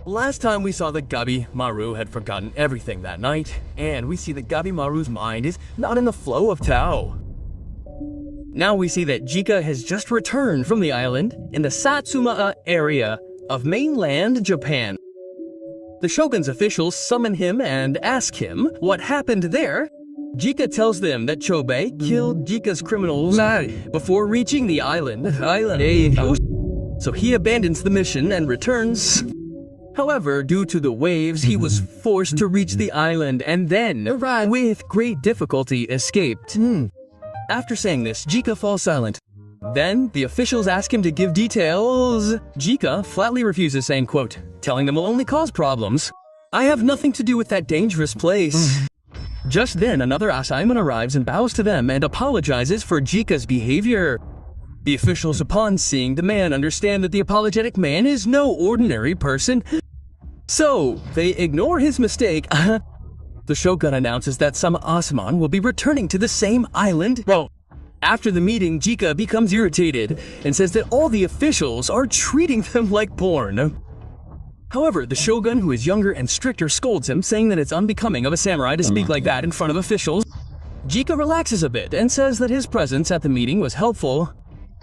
Last time we saw that Gabimaru had forgotten everything that night, and we see that Gabimaru's mind is not in the flow of Tao. Now we see that Jika has just returned from the island in the Satsuma area of mainland Japan. The Shogun's officials summon him and ask him what happened there. Jika tells them that Chobei killed Jika's criminals before reaching the island. So he abandons the mission and returns. However, due to the waves, he was forced to reach the island and then, with great difficulty, escaped. After saying this, Jika falls silent. Then, the officials ask him to give details. Jika flatly refuses, saying, quote, "Telling them will only cause problems. I have nothing to do with that dangerous place." Just then, another assignment arrives and bows to them and apologizes for Jika's behavior. The officials, upon seeing the man, understand that the apologetic man is no ordinary person. So, they ignore his mistake. The Shogun announces that some Asman will be returning to the same island. After the meeting, Jika becomes irritated and says that all the officials are treating them like porn. However, the Shogun, who is younger and stricter, scolds him, saying that it's unbecoming of a samurai to speak like that in front of officials. Jika relaxes a bit and says that his presence at the meeting was helpful.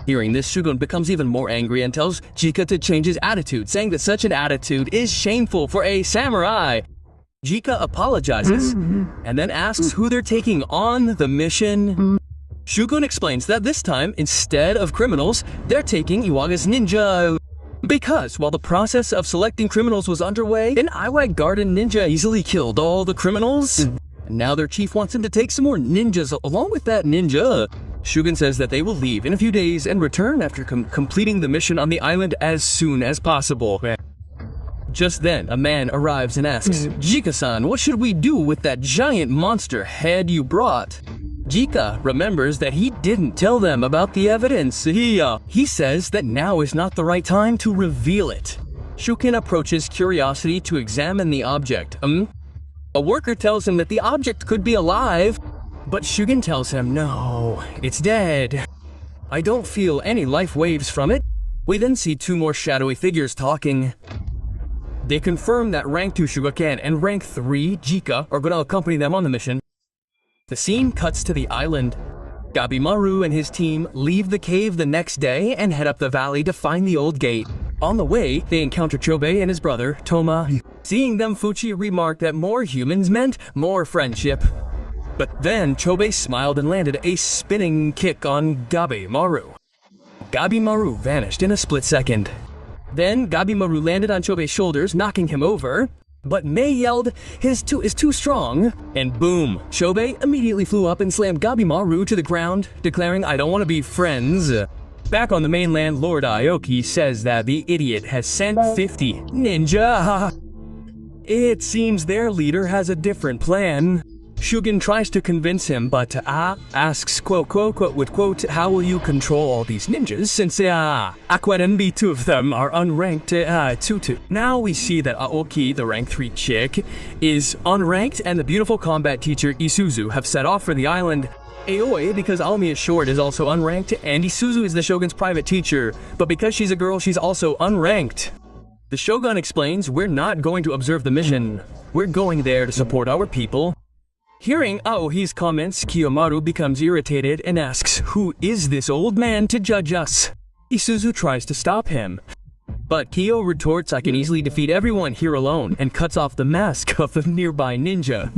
Hearing this, Shogun becomes even more angry and tells Jika to change his attitude, saying that such an attitude is shameful for a samurai. Jika apologizes and then asks who they're taking on the mission. Shogun explains that this time, instead of criminals, they're taking Iwaga's ninja. Because while the process of selecting criminals was underway, an Iwag Garden ninja easily killed all the criminals. And now their chief wants him to take some more ninjas along with that ninja. Shogun says that they will leave in a few days and return after completing the mission on the island as soon as possible. Just then, a man arrives and asks, "Jika-san, what should we do with that giant monster head you brought?" Jika remembers that he didn't tell them about the evidence. He says that now is not the right time to reveal it. Shuken approaches curiosity to examine the object. A worker tells him that the object could be alive, but Shugen tells him, "No, it's dead. I don't feel any life waves from it." We then see two more shadowy figures talking. They confirm that rank 2 Shugoken and rank 3 Jika are going to accompany them on the mission. The scene cuts to the island. Gabimaru and his team leave the cave the next day and head up the valley to find the old gate. On the way, they encounter Chobei and his brother, Toma. Seeing them, Fuchi remarked that more humans meant more friendship. But then, Chobei smiled and landed a spinning kick on Gabimaru. Gabimaru vanished in a split second. Then, Gabimaru landed on Chobei's shoulders, knocking him over. But Mei yelled, "His is too strong," and boom, Chobei immediately flew up and slammed Gabimaru to the ground, declaring, "I don't want to be friends." Back on the mainland, Lord Aoki says that the idiot has sent 50 ninja. It seems their leader has a different plan. Shugen tries to convince him, but asks, quote, "How will you control all these ninjas since Aquadenbi, 2 of them are unranked tutu." Now we see that Aoki, the rank 3 chick, is unranked, and the beautiful combat teacher Isuzu have set off for the island. Aoi, because Aomi is short, is also unranked, and Isuzu is the Shogun's private teacher, but because she's a girl, she's also unranked. The Shogun explains, "We're not going to observe the mission. We're going there to support our people." Hearing Aohi's comments, Kiyomaru becomes irritated and asks, "Who is this old man to judge us?" Isuzu tries to stop him, but Kiyo retorts, "I can easily defeat everyone here alone," and cuts off the mask of the nearby ninja.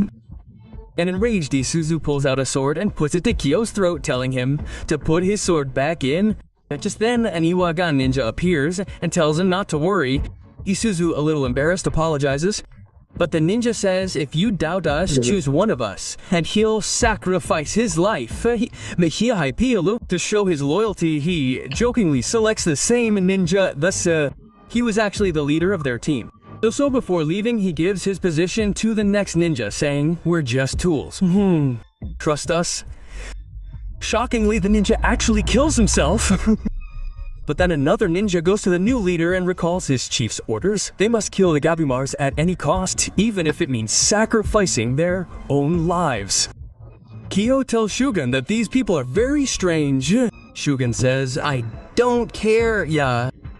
An enraged Isuzu pulls out a sword and puts it to Kiyo's throat, telling him to put his sword back in. Just then, an Iwaga ninja appears and tells him not to worry. Isuzu, a little embarrassed, apologizes. But the ninja says, "If you doubt us, choose one of us, and he'll sacrifice his life." To show his loyalty, he jokingly selects the same ninja, thus he was actually the leader of their team. So before leaving, he gives his position to the next ninja, saying, "We're just tools. Trust us." Shockingly, the ninja actually kills himself. But then another ninja goes to the new leader and recalls his chief's orders. They must kill the Gabimars at any cost, even if it means sacrificing their own lives. Kiyo tells Shugen that these people are very strange. Shugen says, "I don't care.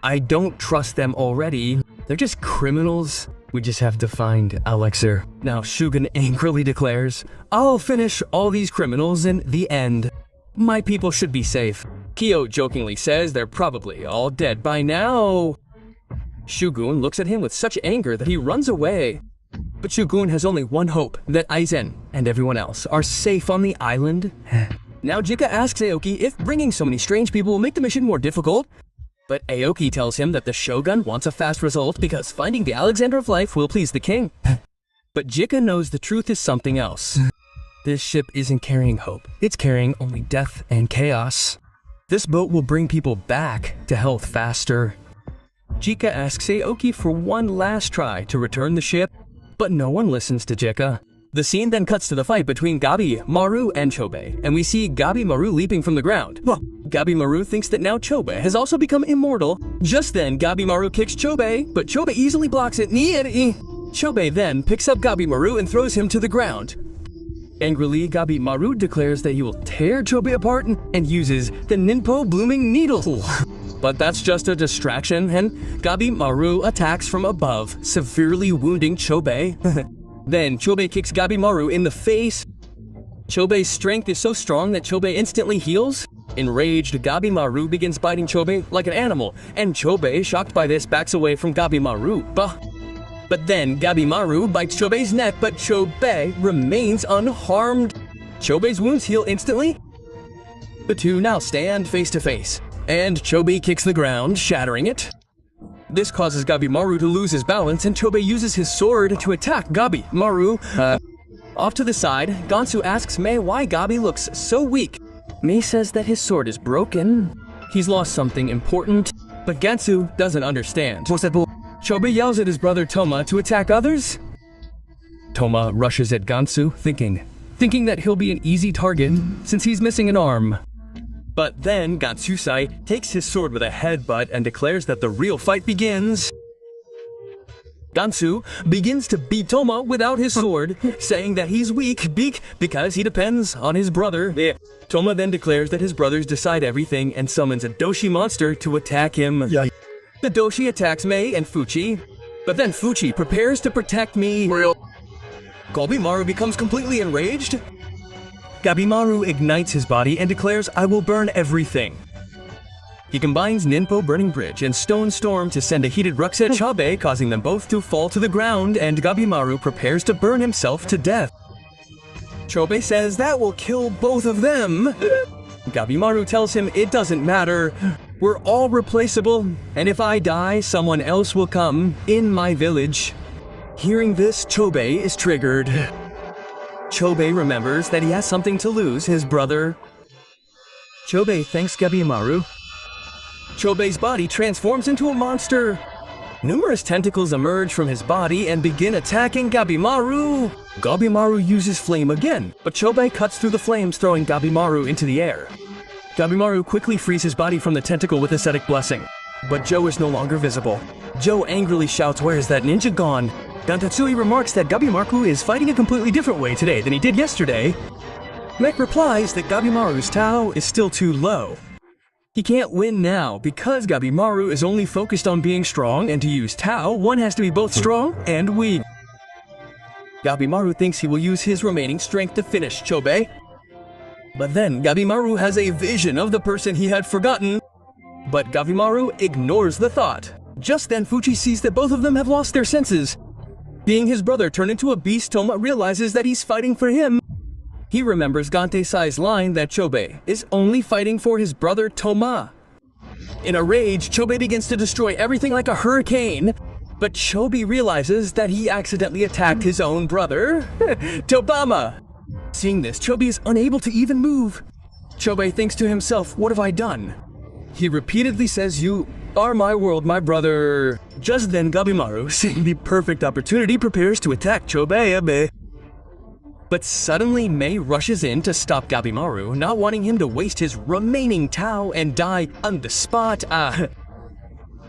I don't trust them already." They're just criminals. We just have to find Elixir. Now Shugen angrily declares, I'll finish all these criminals in the end. My people should be safe. Kyo jokingly says they're probably all dead by now. Shugun looks at him with such anger that he runs away. But Shugun has only one hope, that Aizen and everyone else are safe on the island. Now Jika asks Aoki if bringing so many strange people will make the mission more difficult. But Aoki tells him that the Shogun wants a fast result because finding the Alexander of Life will please the king. But Jika knows the truth is something else. This ship isn't carrying hope. It's carrying only death and chaos. This boat will bring people back to health faster. Jika asks Aoki for one last try to return the ship, but no one listens to Jika. The scene then cuts to the fight between Gabimaru and Chobei, and we see Gabimaru leaping from the ground. Gabimaru thinks that now Chobei has also become immortal. Just then, Gabimaru kicks Chobei, but Chobei easily blocks it. Chobei then picks up Gabimaru and throws him to the ground. Angrily, Gabimaru declares that he will tear Chobei apart and uses the Ninpo Blooming Needle. But that's just a distraction, and Gabimaru attacks from above, severely wounding Chobei. Then Chobei kicks Gabimaru in the face. Chobei's strength is so strong that Chobei instantly heals. Enraged, Gabimaru begins biting Chobei like an animal, and Chobei, shocked by this, backs away from Gabimaru. But then Gabimaru bites Chobei's neck, but Chobei remains unharmed. Chobei's wounds heal instantly. The two now stand face to face, and Chobei kicks the ground, shattering it. This causes Gabimaru to lose his balance, and Chobei uses his sword to attack Gabimaru. Off to the side, Gansu asks Mei why Gabi looks so weak. Mei says that his sword is broken. He's lost something important, but Gansu doesn't understand. Chobei yells at his brother Toma to attack others. Toma rushes at Gansu, thinking that he'll be an easy target since he's missing an arm. But then Gansusai takes his sword with a headbutt and declares that the real fight begins. Gansu begins to beat Toma without his sword, saying that he's weak because he depends on his brother. Toma then declares that his brothers decide everything and summons a Doshi monster to attack him. The Doshi attacks Mei and Fuchi, but then Fuchi prepares to protect me. Gabimaru becomes completely enraged. Gabimaru ignites his body and declares, I will burn everything. He combines Ninpo Burning Bridge and Stone Storm to send a heated Rux at Chobei, causing them both to fall to the ground, and Gabimaru prepares to burn himself to death. Chobei says that will kill both of them. Gabimaru tells him it doesn't matter. We're all replaceable, and if I die, someone else will come in my village. Hearing this, Chobei is triggered. Chobei remembers that he has something to lose, his brother. Chobei thanks Gabimaru. Chobei's body transforms into a monster. Numerous tentacles emerge from his body and begin attacking Gabimaru. Gabimaru uses flame again, but Chobei cuts through the flames, throwing Gabimaru into the air. Gabimaru quickly frees his body from the tentacle with ascetic blessing, but Joe is no longer visible. Joe angrily shouts, where is that ninja gone? Dantatsui remarks that Gabimaru is fighting a completely different way today than he did yesterday. Mek replies that Gabimaru's Tao is still too low. He can't win now because Gabimaru is only focused on being strong, and to use Tao, one has to be both strong and weak. Gabimaru thinks he will use his remaining strength to finish Chobei. But then Gabimaru has a vision of the person he had forgotten. But Gabimaru ignores the thought. Just then Fuchi sees that both of them have lost their senses. Being his brother turned into a beast, Toma realizes that he's fighting for him. He remembers Gante-sai's line that Chobei is only fighting for his brother Toma. In a rage, Chobei begins to destroy everything like a hurricane. But Chobei realizes that he accidentally attacked his own brother, Tobama. Seeing this, Chobei is unable to even move. Chobei thinks to himself, what have I done? He repeatedly says, you are my world, my brother. Just then Gabimaru, seeing the perfect opportunity, prepares to attack Chobei. But suddenly Mei rushes in to stop Gabimaru, not wanting him to waste his remaining Tao and die on the spot.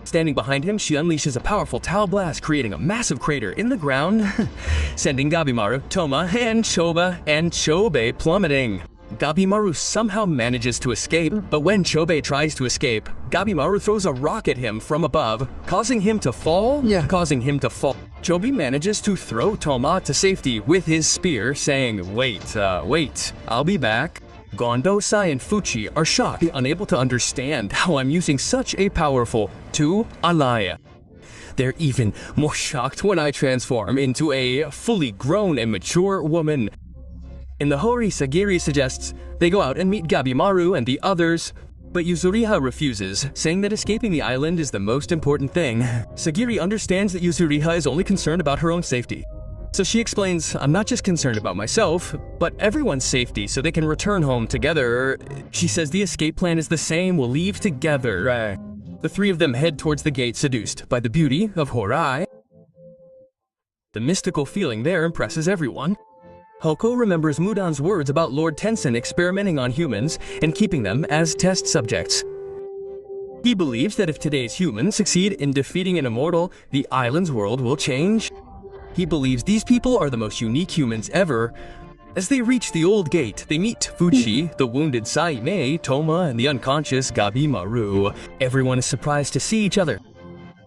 Standing behind him, she unleashes a powerful Tao blast, creating a massive crater in the ground, sending Gabimaru, Toma, and Chobei plummeting. Gabimaru somehow manages to escape, but when Chobei tries to escape, Gabimaru throws a rock at him from above, causing him to fall. Chobi manages to throw Toma to safety with his spear, saying, wait, I'll be back. Gondo, Sai, and Fuchi are shocked, unable to understand how I'm using such a powerful Alaya. They're even more shocked when I transform into a fully grown and mature woman. In the Hōrai, Sagiri suggests they go out and meet Gabimaru and the others, but Yuzuriha refuses, saying that escaping the island is the most important thing. Sagiri understands that Yuzuriha is only concerned about her own safety. So she explains, I'm not just concerned about myself, but everyone's safety so they can return home together. She says the escape plan is the same, we'll leave together. Right. The three of them head towards the gate, seduced by the beauty of Hōrai. The mystical feeling there impresses everyone. Hoko remembers Mudan's words about Lord Tensen experimenting on humans and keeping them as test subjects. He believes that if today's humans succeed in defeating an immortal, the island's world will change. He believes these people are the most unique humans ever. As they reach the old gate, they meet Fuchi, the wounded Saime, Toma, and the unconscious Gabimaru. Everyone is surprised to see each other.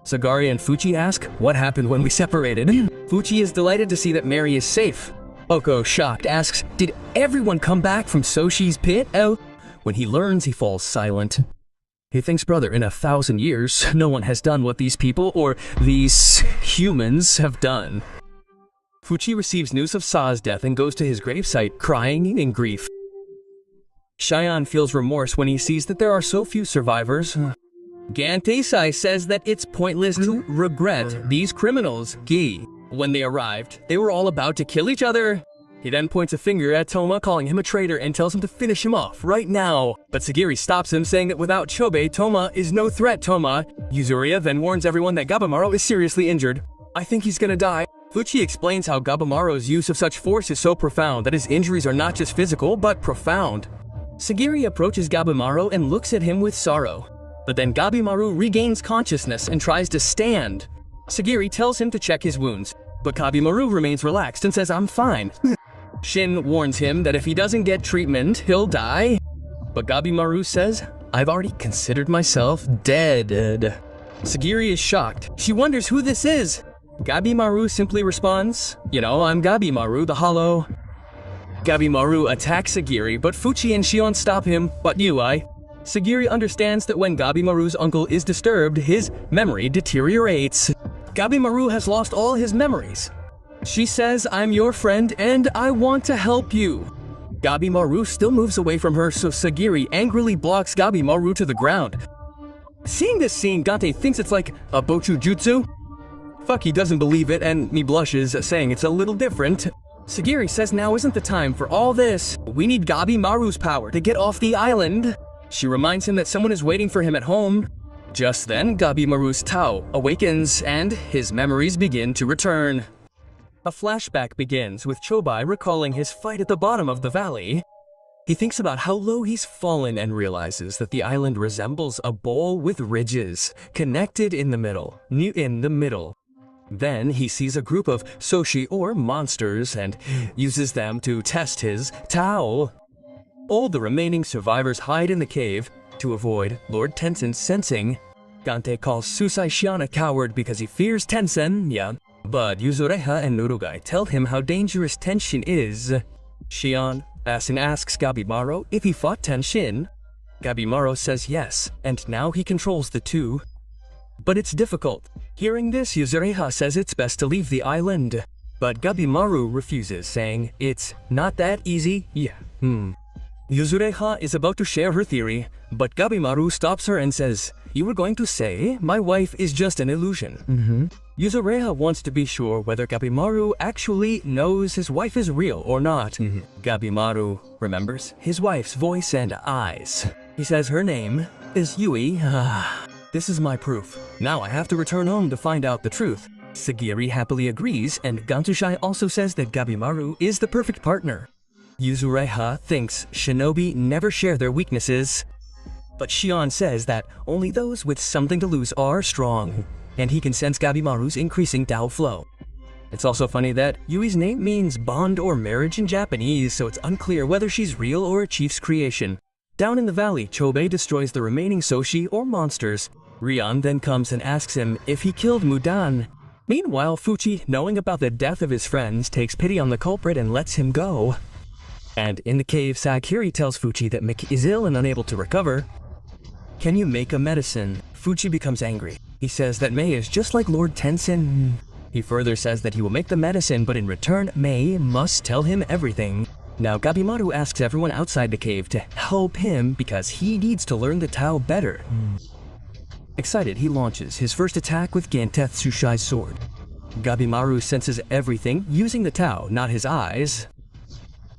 Sagari and Fuchi ask, what happened when we separated? Fuchi is delighted to see that Mary is safe. Oko, shocked, asks, did everyone come back from Soshi's pit? Oh. When he learns, he falls silent. He thinks, brother, in 1,000 years, no one has done what these people, or these humans, have done. Fuchi receives news of Sa's death and goes to his gravesite, crying in grief. Shion feels remorse when he sees that there are so few survivors. Gantesai says that it's pointless to regret these criminals. When they arrived, they were all about to kill each other. He then points a finger at Toma, calling him a traitor, and tells him to finish him off right now. But Sagiri stops him, saying that without Chobe, Toma is no threat, Toma. Yuzuriha then warns everyone that Gabimaru is seriously injured. I think he's gonna die. Fuchi explains how Gabimaru's use of such force is so profound that his injuries are not just physical, but profound. Sagiri approaches Gabimaru and looks at him with sorrow. But then Gabimaru regains consciousness and tries to stand. Sagiri tells him to check his wounds, but Gabimaru remains relaxed and says, I'm fine. Shin warns him that if he doesn't get treatment, he'll die. But Gabimaru says, I've already considered myself dead. Sagiri is shocked. She wonders who this is. Gabimaru simply responds, I'm Gabimaru, the Hollow. Gabimaru attacks Sagiri, but Fuchi and Shion stop him, but Yui. Sagiri understands that when Gabimaru's uncle is disturbed, his memory deteriorates. Gabimaru has lost all his memories. She says, I'm your friend and I want to help you. Gabimaru still moves away from her, so Sagiri angrily blocks Gabimaru to the ground. Seeing this scene, Gante thinks it's like a Bochu Jutsu. Fuck, he doesn't believe it, and he blushes, saying it's a little different. Sagiri says now isn't the time for all this. We need Gabimaru's power to get off the island. She reminds him that someone is waiting for him at home. Just then, Gabimaru's Tao awakens, and his memories begin to return. A flashback begins with Chobai recalling his fight at the bottom of the valley. He thinks about how low he's fallen and realizes that the island resembles a bowl with ridges, connected in the middle. Then he sees a group of Soshi or monsters and uses them to test his Tao. All the remaining survivors hide in the cave to avoid Lord Tensen sensing. Gante calls Susai Shion a coward because he fears Tensen, but Yuzuriha and Nurugai tell him how dangerous Tenshin is. Shion asks Gabimaru if he fought Tenshin. Gabimaru says yes, and now he controls the two. But it's difficult. Hearing this, Yuzuriha says it's best to leave the island. But Gabimaru refuses, saying it's not that easy. Yuzuriha is about to share her theory, but Gabimaru stops her and says, you were going to say my wife is just an illusion. Yuzuriha wants to be sure whether Gabimaru actually knows his wife is real or not. Gabimaru remembers his wife's voice and eyes. He says her name is Yui. This is my proof. Now I have to return home to find out the truth. Sagiri happily agrees, and Gantushai also says that Gabimaru is the perfect partner. Yuzuriha thinks shinobi never share their weaknesses. But Shion says that only those with something to lose are strong, and he can sense Gabimaru's increasing Tao flow. It's also funny that Yui's name means bond or marriage in Japanese, so it's unclear whether she's real or a chief's creation. Down in the valley, Chobei destroys the remaining Soshi or monsters. Rion then comes and asks him if he killed Mudan. Meanwhile, Fuchi, knowing about the death of his friends, takes pity on the culprit and lets him go. And in the cave, Sakiri tells Fuchi that Mick is ill and unable to recover. Can you make a medicine? Fuchi becomes angry. He says that Mei is just like Lord Tensen. He further says that he will make the medicine, but in return, Mei must tell him everything. Now, Gabimaru asks everyone outside the cave to help him because he needs to learn the Tao better. Excited, he launches his first attack with Ganteth Sushai's sword. Gabimaru senses everything using the Tao, not his eyes.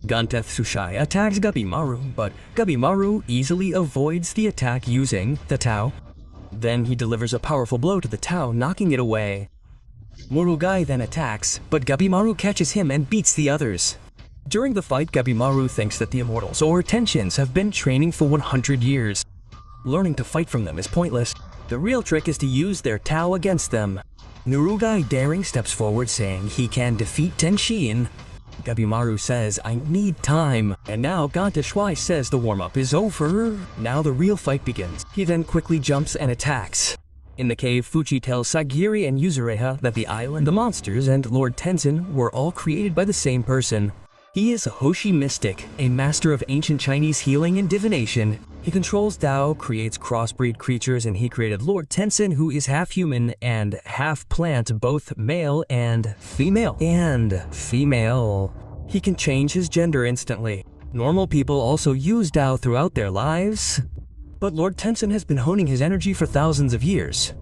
Ganteth Sushai attacks Gabimaru, but Gabimaru easily avoids the attack using the Tao. Then he delivers a powerful blow to the Tao, knocking it away. Murugai then attacks, but Gabimaru catches him and beats the others. During the fight, Gabimaru thinks that the Immortals, or Tenshins, have been training for 100 years. Learning to fight from them is pointless. The real trick is to use their Tao against them. Murugai daring steps forward saying he can defeat Tenshin. Gabimaru says, I need time. And now Ganta Shuai says the warm-up is over. Now the real fight begins. He then quickly jumps and attacks. In the cave, Fuchi tells Sagiri and Yuzureha that the island, the monsters, and Lord Tensen were all created by the same person. He is a Hoshi mystic, a master of ancient Chinese healing and divination. He controls Tao, creates crossbreed creatures, and he created Lord Tensen, who is half human and half plant, both male and female. He can change his gender instantly. Normal people also use Tao throughout their lives, but Lord Tensen has been honing his energy for thousands of years.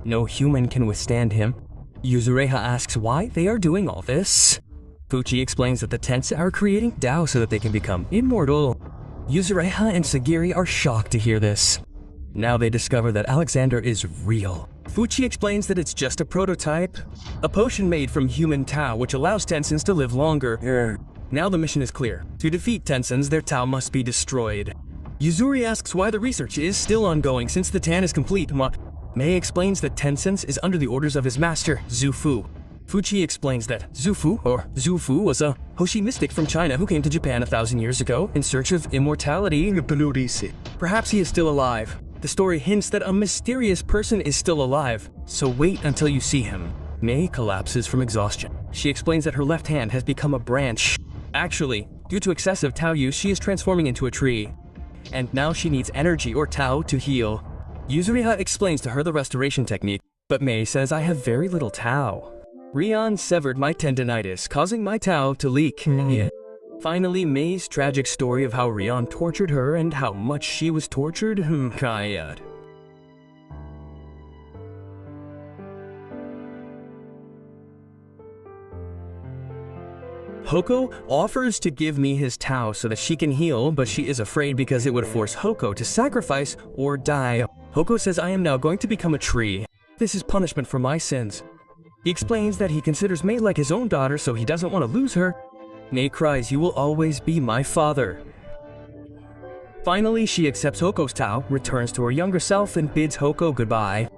No human can withstand him. Yuzureha asks why they are doing all this. Fuchi explains that the Tensa are creating Tao so that they can become immortal. Yuzureha and Sagiri are shocked to hear this. Now they discover that Alexander is real. Fuchi explains that it's just a prototype, a potion made from human Tao which allows Tensins to live longer. Now the mission is clear. To defeat Tensins, their Tao must be destroyed. Yuzuri asks why the research is still ongoing since the Tan is complete. Mei explains that Tensins is under the orders of his master, Zhu Fu. Fuchi explains that Zhu Fu was a Hoshi mystic from China who came to Japan 1,000 years ago in search of immortality. Perhaps he is still alive. The story hints that a mysterious person is still alive, so wait until you see him. Mei collapses from exhaustion. She explains that her left hand has become a branch. Actually, due to excessive Tao use, she is transforming into a tree. And now she needs energy or Tao to heal. Yuzuriha explains to her the restoration technique, but Mei says I have very little Tao. Rion severed my tendinitis, causing my Tao to leak. Finally, Mei's tragic story of how Rion tortured her and how much she was tortured. Hoko offers to give me his Tao so that she can heal, but she is afraid because it would force Hoko to sacrifice or die. Hoko says I am now going to become a tree. This is punishment for my sins. He explains that he considers Mei like his own daughter, so he doesn't want to lose her. Mei cries, you will always be my father. Finally, she accepts Hoko's Tao, returns to her younger self, and bids Hoko goodbye.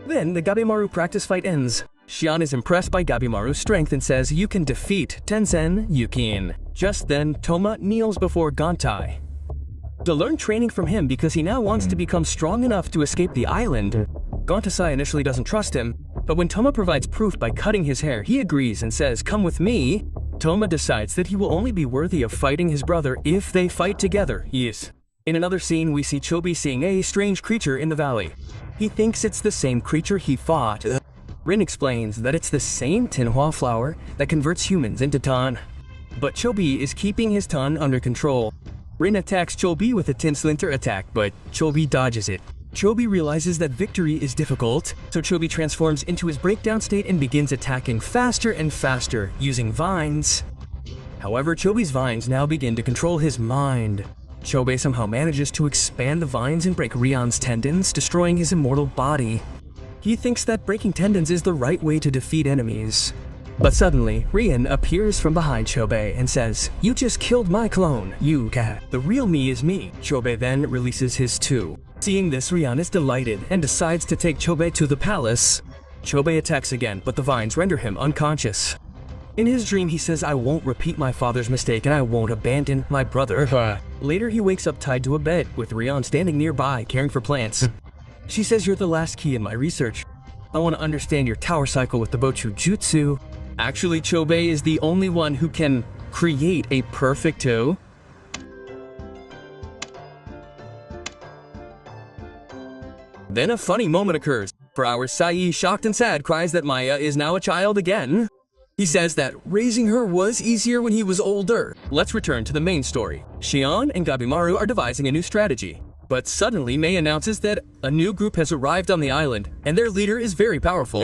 Then, the Gabimaru practice fight ends. Xian is impressed by Gabimaru's strength and says, you can defeat Tensen, you can. Just then, Toma kneels before Gantai to learn training from him because he now wants to become strong enough to escape the island. Gantasai initially doesn't trust him, but when Toma provides proof by cutting his hair, he agrees and says, come with me. Toma decides that he will only be worthy of fighting his brother if they fight together. Yes. In another scene, we see Chobi seeing a strange creature in the valley. He thinks it's the same creature he fought. Rin explains that it's the same Tinhua flower that converts humans into Tan. But Chobi is keeping his Tan under control. Rin attacks Chobi with a Tin Splinter attack, but Chobi dodges it. Chobi realizes that victory is difficult, so Chobi transforms into his breakdown state and begins attacking faster and faster, using vines. However, Chobi's vines now begin to control his mind. Chobi somehow manages to expand the vines and break Rion's tendons, destroying his immortal body. He thinks that breaking tendons is the right way to defeat enemies. But suddenly, Rion appears from behind Chobi and says, you just killed my clone, you cat. The real me is me. Chobi then releases his two. Seeing this, Rion is delighted and decides to take Chobi to the palace. Chobi attacks again, but the vines render him unconscious. In his dream, he says, I won't repeat my father's mistake and I won't abandon my brother. Later, he wakes up tied to a bed, with Rion standing nearby, caring for plants. She says, "You're the last key in my research. I want to understand your tower cycle with the Bochu Jutsu." Actually, Chobei is the only one who can create a perfect toe. Then a funny moment occurs. For hours, Sai, shocked and sad, cries that Maya is now a child again. He says that raising her was easier when he was older. Let's return to the main story. Shion and Gabimaru are devising a new strategy. But suddenly, Mei announces that a new group has arrived on the island, and their leader is very powerful.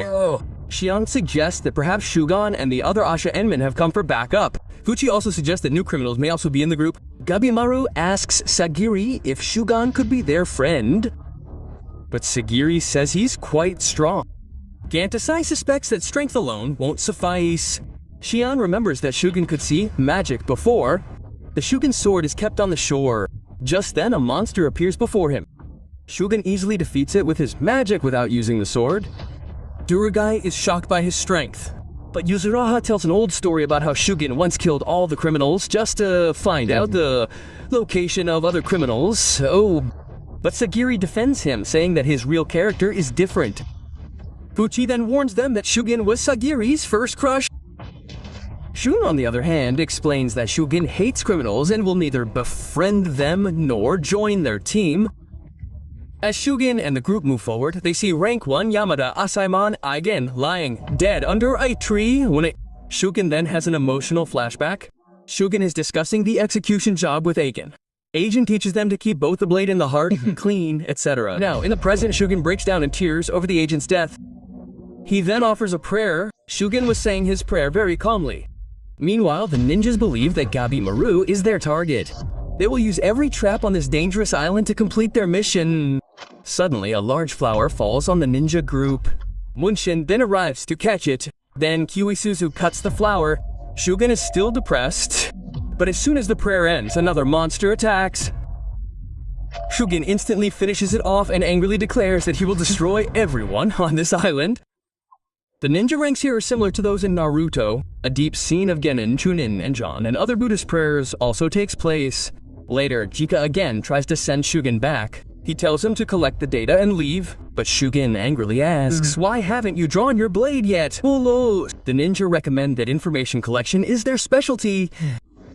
Shion suggests that perhaps Shugon and the other Asha Enmen have come for backup. Fuchi also suggests that new criminals may also be in the group. Gabimaru asks Sagiri if Shugon could be their friend. But Sagiri says he's quite strong. Gantasai suspects that strength alone won't suffice. Shion remembers that Shugon could see magic before. The Shugon sword is kept on the shore. Just then, a monster appears before him. Shugon easily defeats it with his magic without using the sword. Durugai is shocked by his strength. But Yuzuraha tells an old story about how Shugon once killed all the criminals just to find out the location of other criminals. But Sagiri defends him, saying that his real character is different. Fuchi then warns them that Shugon was Sagiri's first crush. Shun, on the other hand, explains that Shugon hates criminals and will neither befriend them nor join their team. As Shugon and the group move forward, they see Rank 1 Yamada Asaemon Aigen lying dead under a tree. Shugon then has an emotional flashback. Shugon is discussing the execution job with Aigen. Aigen teaches them to keep both the blade and the heart clean, etc. Now, in the present, Shugon breaks down in tears over the agent's death. He then offers a prayer. Shugon was saying his prayer very calmly. Meanwhile, the ninjas believe that Gabimaru is their target. They will use every trap on this dangerous island to complete their mission. Suddenly, a large flower falls on the ninja group. Munshin then arrives to catch it. Then Kiwisuzu cuts the flower. Shugon is still depressed. But as soon as the prayer ends, another monster attacks. Shugon instantly finishes it off and angrily declares that he will destroy everyone on this island. The ninja ranks here are similar to those in Naruto. A deep scene of Genin, Chunin, and Jon and other Buddhist prayers also takes place. Later, Jika again tries to send Shugon back. He tells him to collect the data and leave, but Shugon angrily asks, "Why haven't you drawn your blade yet?" The ninja recommend that information collection is their specialty.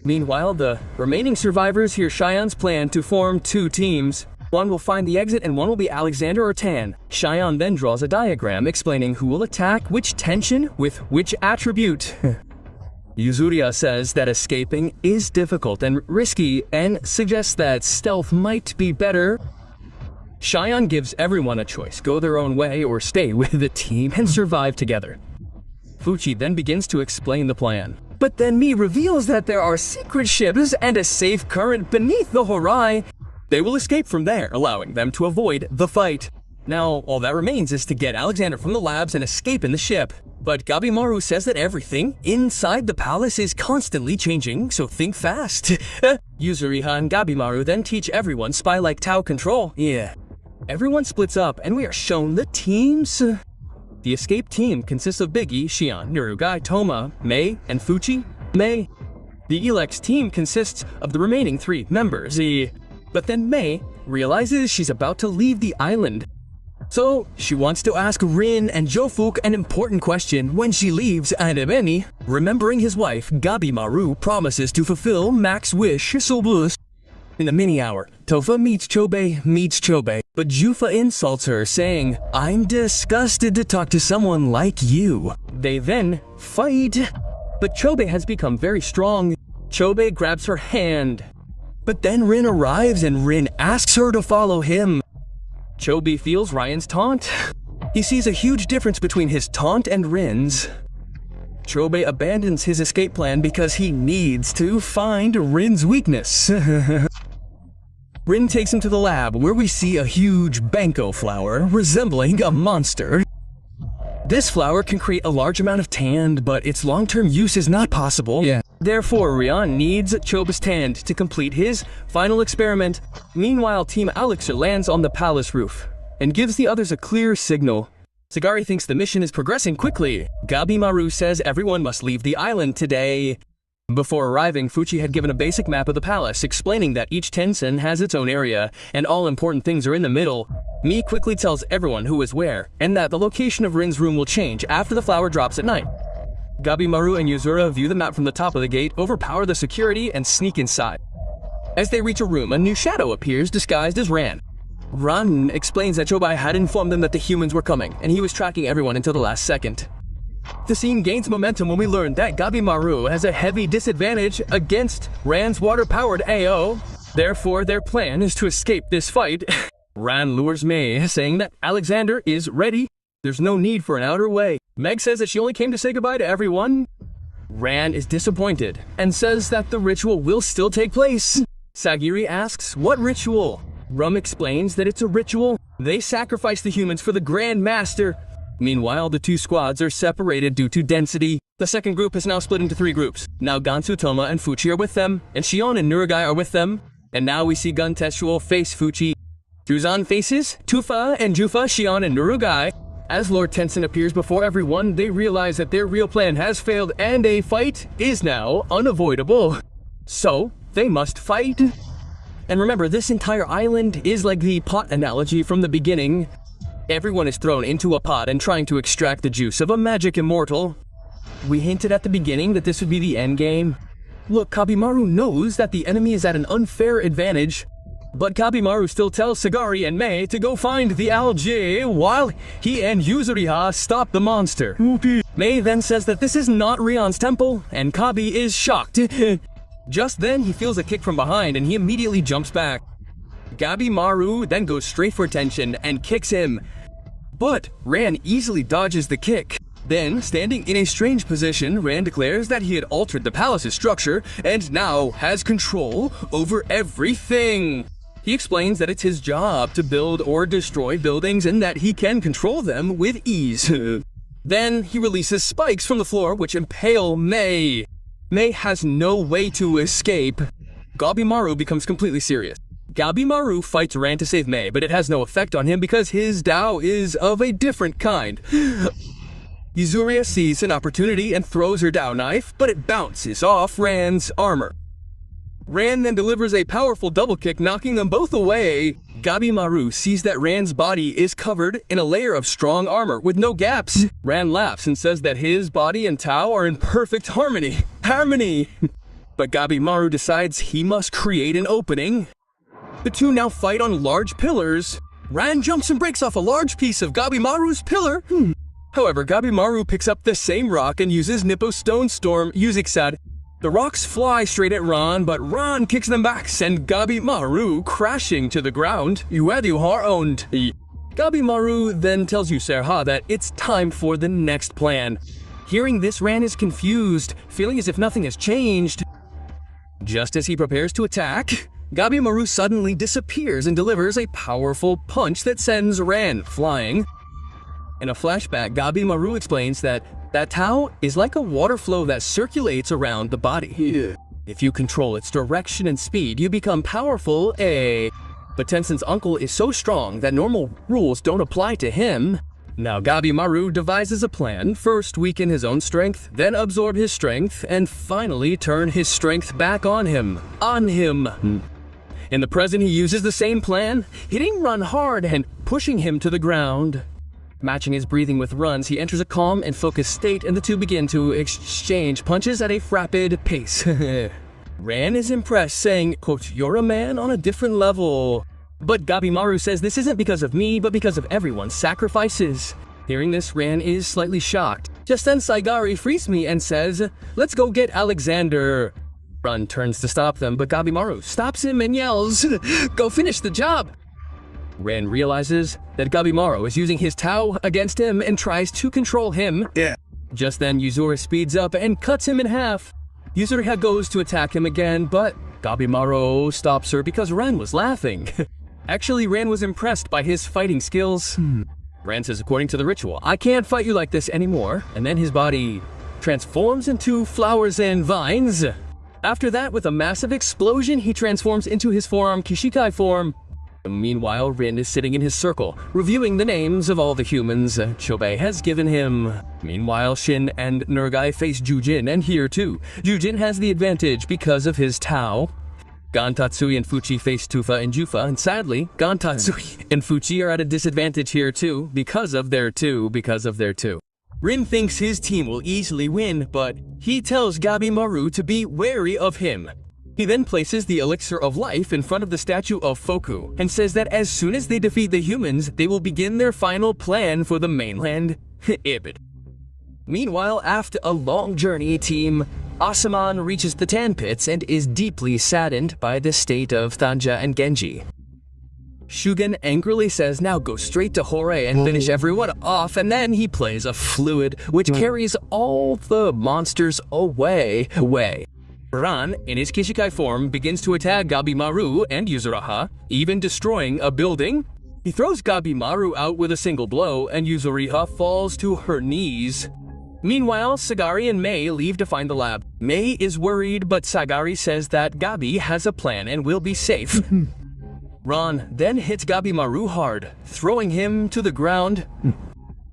Meanwhile, the remaining survivors hear Shion's plan to form two teams. One will find the exit and one will be Alexander or Tan. Shion then draws a diagram explaining who will attack which tension with which attribute. Yuzuria says that escaping is difficult and risky and suggests that stealth might be better. Shion gives everyone a choice, go their own way or stay with the team and survive together. Fuchi then begins to explain the plan. But then Mi reveals that there are secret ships and a safe current beneath the Hōrai. They will escape from there, allowing them to avoid the fight. Now, all that remains is to get Alexander from the labs and escape in the ship. But Gabimaru says that everything inside the palace is constantly changing, so think fast. Yuzuriha and Gabimaru then teach everyone spy-like Tau control. Everyone splits up and we are shown the teams. The escape team consists of Biggie, Shion, Nurugai, Toma, Mei, and Fuchi, Mei. The Elex team consists of the remaining three members. But then Mei realizes she's about to leave the island. So she wants to ask Rin and Jofuk an important question when she leaves, and Ebeni, remembering his wife, Gabimaru, promises to fulfill Mac's wish. In the mini-hour, Tofa meets Chobei, but Jufa insults her, saying, "I'm disgusted to talk to someone like you." They then fight, but Chobei has become very strong. Chobei grabs her hand. But then Rin arrives and Rin asks her to follow him. Chobei feels Ryan's taunt. He sees a huge difference between his taunt and Rin's. Chobei abandons his escape plan because he needs to find Rin's weakness. Rin takes him to the lab where we see a huge Banko flower resembling a monster. This flower can create a large amount of tand, but its long-term use is not possible. Therefore, Rion needs Chobei's tand to complete his final experiment. Meanwhile, Team Elixir lands on the palace roof and gives the others a clear signal. Sagari thinks the mission is progressing quickly. Gabimaru says everyone must leave the island today. Before arriving, Fuchi had given a basic map of the palace, explaining that each Tensen has its own area, and all important things are in the middle. Mi quickly tells everyone who is where, and that the location of Rin's room will change after the flower drops at night. Gabimaru and Yuzura view the map from the top of the gate, overpower the security, and sneak inside. As they reach a room, a new shadow appears disguised as Ran. Ran explains that Chobai had informed them that the humans were coming, and he was tracking everyone until the last second. The scene gains momentum when we learn that Gabimaru has a heavy disadvantage against Ran's water-powered AO. Therefore, their plan is to escape this fight. Ran lures Mei, saying that Alexander is ready. There's no need for an outer way. Meg says that she only came to say goodbye to everyone. Ran is disappointed and says that the ritual will still take place. Sagiri asks, what ritual? Rum explains that it's a ritual. They sacrifice the humans for the Grand Master. Meanwhile, the two squads are separated due to density. The second group is now split into 3 groups. Now Gansu, Toma, and Fuchi are with them, and Shion and Nurugai are with them. And now we see Gun Tetsuo face Fuchi. Juzan faces Tufa and Jufa, Shion, and Nurugai. As Lord Tensen appears before everyone, they realize that their real plan has failed and a fight is now unavoidable. So, they must fight. And remember, this entire island is like the pot analogy from the beginning. Everyone is thrown into a pot and trying to extract the juice of a magic immortal. We hinted at the beginning that this would be the endgame. Look, Gabimaru knows that the enemy is at an unfair advantage, but Gabimaru still tells Sagari and Mei to go find the algae while he and Yuzuriha stop the monster. Mei then says that this is not Rion's temple, and Kabi is shocked. Just then, he feels a kick from behind and he immediately jumps back. Gabimaru then goes straight for Tenshin and kicks him. But Ran easily dodges the kick. Then, standing in a strange position, Ran declares that he had altered the palace's structure and now has control over everything. He explains that it's his job to build or destroy buildings and that he can control them with ease. Then, he releases spikes from the floor which impale Mei. Mei has no way to escape. Gabimaru becomes completely serious. Gabimaru fights Ran to save Mei, but it has no effect on him because his Tao is of a different kind. Yuzuriha sees an opportunity and throws her Tao knife, but it bounces off Ran's armor. Ran then delivers a powerful double kick, knocking them both away. Gabimaru sees that Ran's body is covered in a layer of strong armor with no gaps. Ran laughs and says that his body and Tao are in perfect harmony. But Gabimaru decides he must create an opening. The two now fight on large pillars. Ran jumps and breaks off a large piece of Gabimaru's pillar. However, Gabimaru picks up the same rock and uses Nippo Stone Storm Yuzixad. The rocks fly straight at Ran, but Ran kicks them back, send Gabimaru crashing to the ground. Gabimaru then tells Yuzuriha that it's time for the next plan. Hearing this, Ran is confused, feeling as if nothing has changed. Just as he prepares to attack, Gabimaru suddenly disappears and delivers a powerful punch that sends Ran flying. In a flashback, Gabimaru explains that Tao is like a water flow that circulates around the body. If you control its direction and speed, you become powerful, But Tensen's uncle is so strong that normal rules don't apply to him. Now Gabimaru devises a plan, first weaken his own strength, then absorb his strength, and finally turn his strength back on him. In the present, he uses the same plan, hitting Ran hard and pushing him to the ground. Matching his breathing with Run's, he enters a calm and focused state, and the two begin to exchange punches at a rapid pace. Ran is impressed, saying, quote, "You're a man on a different level." But Gabimaru says this isn't because of me, but because of everyone's sacrifices. Hearing this, Ran is slightly shocked. Just then Saigari frees me and says, "Let's go get Alexander." Ran turns to stop them, but Gabimaru stops him and yells, "Go finish the job!" Ran realizes that Gabimaru is using his Tao against him and tries to control him. Just then Yuzuriha speeds up and cuts him in half. Yuzuriha goes to attack him again, but Gabimaru stops her because Ran was laughing. Actually, Ran was impressed by his fighting skills. Ran says, according to the ritual, "I can't fight you like this anymore," and then his body transforms into flowers and vines. After that, with a massive explosion, he transforms into his forearm Kishikai form. Meanwhile, Rin is sitting in his circle, reviewing the names of all the humans Chobei has given him. Meanwhile, Shin and Nurgai face Jujin, and here too, Jujin has the advantage because of his Tao. Gon, Tatsui, and Fuchi face Tufa and Jufa, and sadly, Gon, Tatsui, and Fuchi are at a disadvantage here too, because of their two. Rin thinks his team will easily win, but he tells Gabimaru to be wary of him. He then places the elixir of life in front of the statue of Foku, and says that as soon as they defeat the humans, they will begin their final plan for the mainland, Ibid. Meanwhile, after a long journey, Team Asaman reaches the Tan Pits and is deeply saddened by the state of Thanja and Genji. Shugen angrily says now go straight to Hōrai and finish everyone off, and then he plays a fluid which carries all the monsters away. Ran, in his Kishikai form, begins to attack Gabimaru and Yuzuriha, even destroying a building. He throws Gabimaru out with a single blow, and Yuzuriha falls to her knees. Meanwhile, Sagari and Mei leave to find the lab. Mei is worried, but Sagari says that Gabi has a plan and will be safe. Ran then hits Gabimaru hard, throwing him to the ground.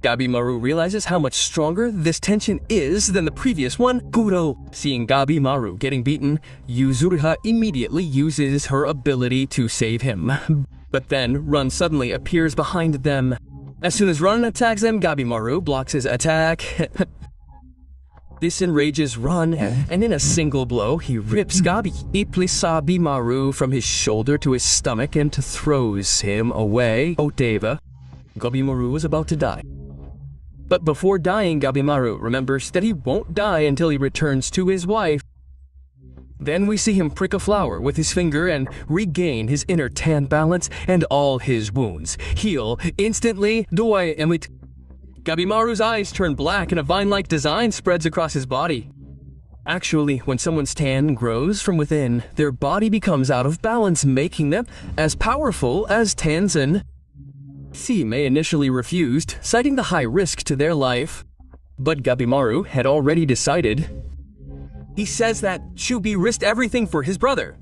Gabimaru realizes how much stronger this tension is than the previous one. Kuro. Seeing Gabimaru getting beaten, Yuzuriha immediately uses her ability to save him. But then, Ran suddenly appears behind them. As soon as Ran attacks them, Gabimaru blocks his attack. This enrages Ran, and in a single blow, he rips Gabimaru from his shoulder to his stomach and throws him away. Oteva. Gabimaru was about to die. But before dying, Gabimaru remembers that he won't die until he returns to his wife. Then we see him prick a flower with his finger and regain his inner tan balance, and all his wounds heal instantly. Gabimaru's eyes turn black and a vine-like design spreads across his body. Actually, when someone's tan grows from within, their body becomes out of balance, making them as powerful as Tensen. Mei initially refused, citing the high risk to their life. But Gabimaru had already decided. He says that Shubi risked everything for his brother.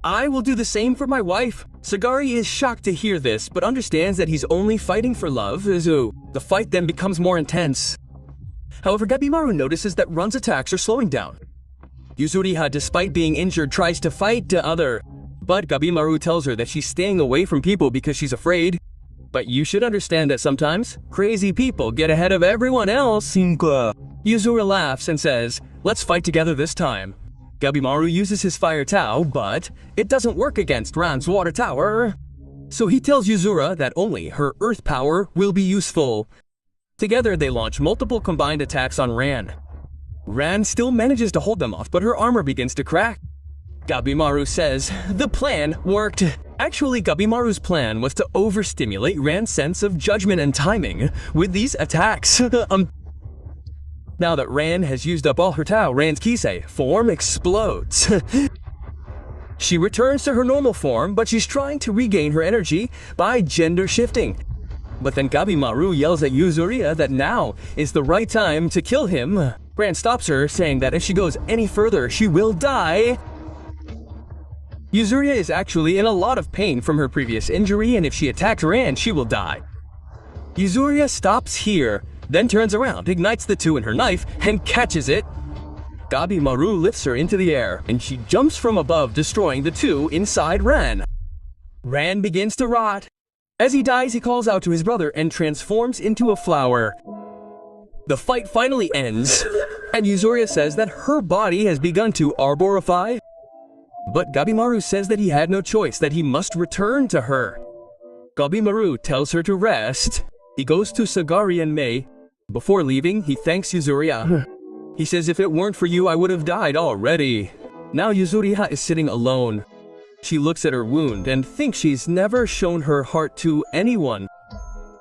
I will do the same for my wife. Sagari is shocked to hear this, but understands that he's only fighting for love. The fight then becomes more intense. However, Gabimaru notices that Ran's attacks are slowing down. Yuzuriha, despite being injured, tries to fight the other. But Gabimaru tells her that she's staying away from people because she's afraid. But you should understand that sometimes, crazy people get ahead of everyone else. Yuzura laughs and says, let's fight together this time. Gabimaru uses his fire Tao, but it doesn't work against Ran's water tower. So he tells Yuzura that only her earth power will be useful. Together they launch multiple combined attacks on Ran. Ran still manages to hold them off, but her armor begins to crack. Gabimaru says, the plan worked. Actually, Gabimaru's plan was to overstimulate Ran's sense of judgment and timing with these attacks. Now that Ran has used up all her Tao, Ran's Kisei form explodes. She returns to her normal form, but she's trying to regain her energy by gender shifting. But then Gabimaru yells at Yuzuriha that now is the right time to kill him. Ran stops her, saying that if she goes any further, she will die. Yuzuriha is actually in a lot of pain from her previous injury, and if she attacks Ran, she will die. Yuzuriha stops here, then turns around, ignites the two in her knife, and catches it. Gabimaru lifts her into the air, and she jumps from above, destroying the two inside Ran. Ran begins to rot. As he dies, he calls out to his brother and transforms into a flower. The fight finally ends, and Yuzuriha says that her body has begun to arborify. But Gabimaru says that he had no choice, that he must return to her. Gabimaru tells her to rest. He goes to Sagari and Mei. Before leaving, he thanks Yuzuriha. He says, if it weren't for you, I would have died already. Now Yuzuriha is sitting alone. She looks at her wound and thinks she's never shown her heart to anyone.